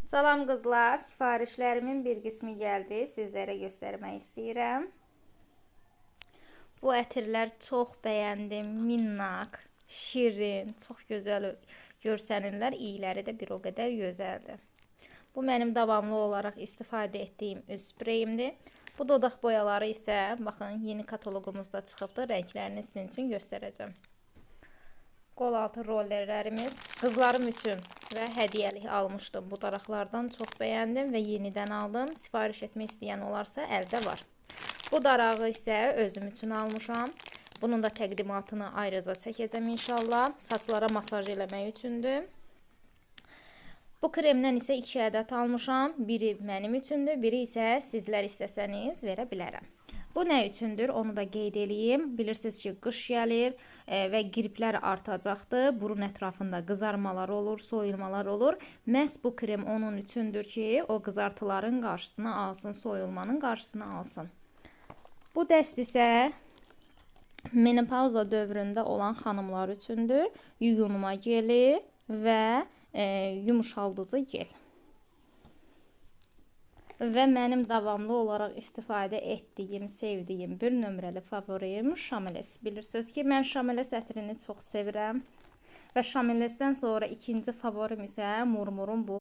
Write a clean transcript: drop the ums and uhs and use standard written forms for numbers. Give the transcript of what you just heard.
Salam qızlar, sifarişlərimin bir qismi gəldi, sizlərə göstərmək istəyirəm. Bu ətirlər çox bəyəndim, minnaq, şirin, çox gözəl görsənirlər, iyləri də bir o qədər gözəldir. Bu mənim davamlı olaraq istifadə etdiyim üz spreyimdir. Bu dodaq boyaları isə, baxın, yeni kataloqumuzda çıxıbdır, rənglərini sizin üçün göstərəcəm. Qol altı rollerlərimiz qızlarım üçün və hədiyyəlik almışdım. Bu daraqlardan çox bəyəndim və yenidən aldım. Sifariş etmək istəyən olarsa əldə var. Bu darağı isə özüm üçün almışam. Bunun da təqdimatını ayrıca çəkəcəm inşallah. Saçlara masaj eləmək üçündür. Bu kremdən isə 2 ədəd almışam. Biri mənim üçündür, biri isə sizlər istəsəniz verə bilərəm. Bu nə üçündür, onu da qeyd edeyim. Bilirsiniz ki, qış gəlir və qriplər artacaqdır. Burun ətrafında qızarmalar olur, soyulmalar olur. Məhz bu krem onun üçündür ki, o qızartıların qarşısını alsın, soyulmanın qarşısını alsın. Bu dəst isə menopauza dövründə olan xanımlar üçündür. Yuyunma geli və yumuşaldıcı gel. Və mənim davamlı olaraq istifadə etdiyim, sevdiyim bir nömrəli favorim Şameles. Bilirsiniz ki, mən Şameles ətrini çox sevirəm. Və Şamelesdən sonra ikinci favorim isə Murmurun bu